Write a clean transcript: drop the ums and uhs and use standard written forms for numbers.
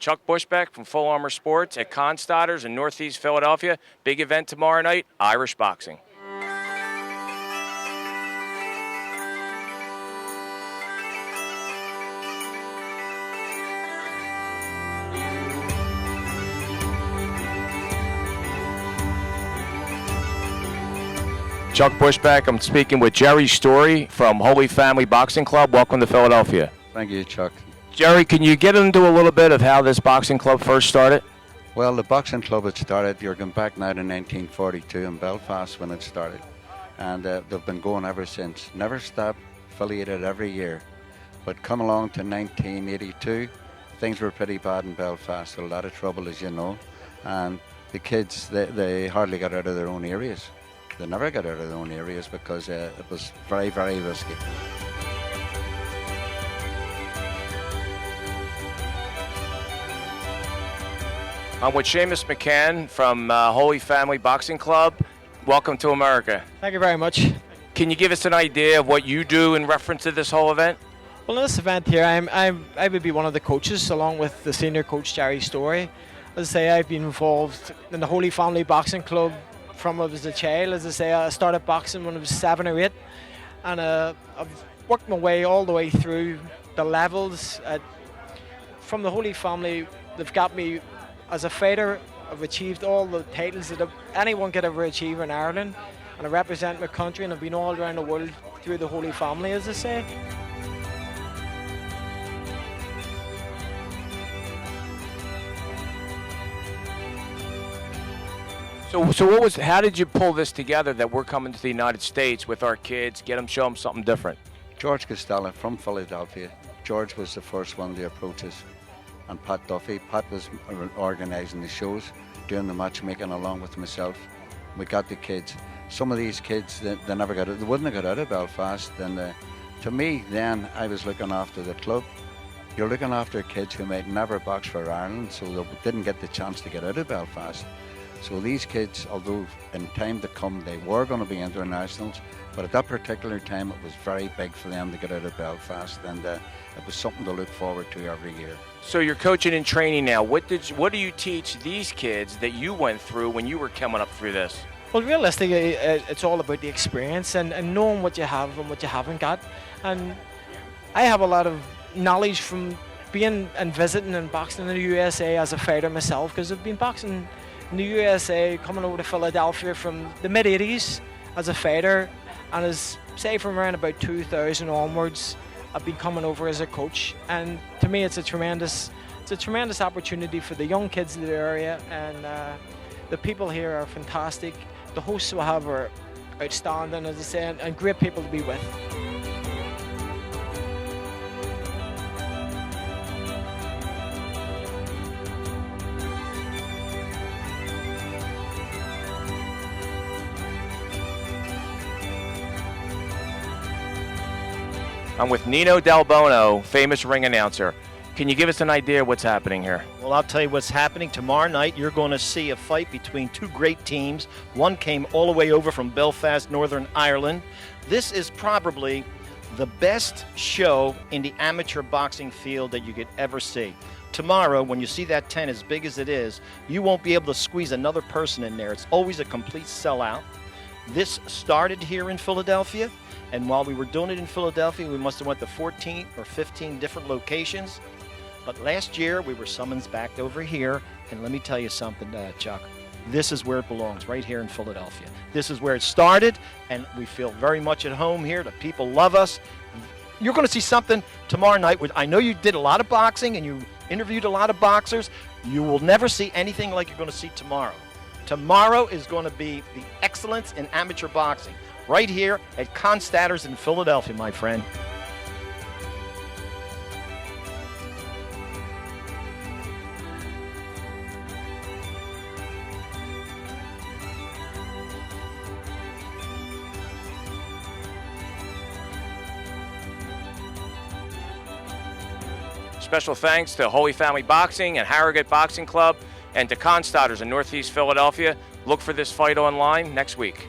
Chuck Bushbeck from Full Armor Sports at Constotters in Northeast Philadelphia. Big event tomorrow night, Irish boxing. Chuck Bushbeck, I'm speaking with Jerry Story from Holy Family Boxing Club. Welcome to Philadelphia. Thank you, Chuck. Jerry, can you get into a little bit of how this boxing club first started? Well, the boxing club had started, you're going back now to 1942 in Belfast when it started. And they've been going ever since. Never stopped, affiliated every year. But come along to 1982, things were pretty bad in Belfast. A lot of trouble, as you know. And the kids, they hardly got out of their own areas. They never got out of their own areas because it was very, very risky. I'm with Seamus McCann from Holy Family Boxing Club. Welcome to America. Thank you very much. Can you give us an idea of what you do in reference to this whole event? Well, in this event here, I would be one of the coaches along with the senior coach, Jerry Story. As I say, I've been involved in the Holy Family Boxing Club from when I was a child. As I say, I started boxing when I was 7 or 8, and I've worked my way all the way through the levels. From the Holy Family, they've got me as a fighter. I've achieved all the titles that anyone could ever achieve in Ireland, and I represent my country, and I've been all around the world through the Holy Family, as I say. So how did you pull this together that we're coming to the United States with our kids, show them something different? George Costello from Philadelphia. George was the first one to approach us. And Pat Duffy. Pat was organising the shows, doing the matchmaking along with myself. We got the kids. Some of these kids, they never got out. They wouldn't have got out of Belfast. And to me, then, I was looking after the club. You're looking after kids who might never box for Ireland, so they didn't get the chance to get out of Belfast. So these kids, although in time to come they were going to be internationals, but at that particular time it was very big for them to get out of Belfast, and it was something to look forward to every year. So you're coaching and training now. What do you teach these kids that you went through when you were coming up through this? Well, realistically, it's all about the experience and knowing what you have and what you haven't got. And I have a lot of knowledge from being and visiting and boxing in the USA as a fighter myself, because I've been boxing in the USA, coming over to Philadelphia from the mid-80s as a fighter, and as say from around about 2000 onwards, I've been coming over as a coach. And to me, it's a tremendous opportunity for the young kids in the area, and the people here are fantastic. The hosts we have are outstanding, as I say, and great people to be with. I'm with Nino Del Bono, famous ring announcer. Can you give us an idea of what's happening here? Well, I'll tell you what's happening. Tomorrow night, you're going to see a fight between two great teams. One came all the way over from Belfast, Northern Ireland. This is probably the best show in the amateur boxing field that you could ever see. Tomorrow, when you see that tent as big as it is, you won't be able to squeeze another person in there. It's always a complete sellout. This started here in Philadelphia. And while we were doing it in Philadelphia, we must have went to 14 or 15 different locations. But last year, we were summoned back over here. And let me tell you something, Chuck. This is where it belongs, right here in Philadelphia. This is where it started, and we feel very much at home here. The people love us. You're going to see something tomorrow night. I know you did a lot of boxing, and you interviewed a lot of boxers. You will never see anything like you're going to see tomorrow. Tomorrow is going to be the excellence in amateur boxing. Right here at Constotters in Philadelphia, my friend. Special thanks to Holy Family Boxing and Harrogate Boxing Club and to Constotters in Northeast Philadelphia. Look for this fight online next week.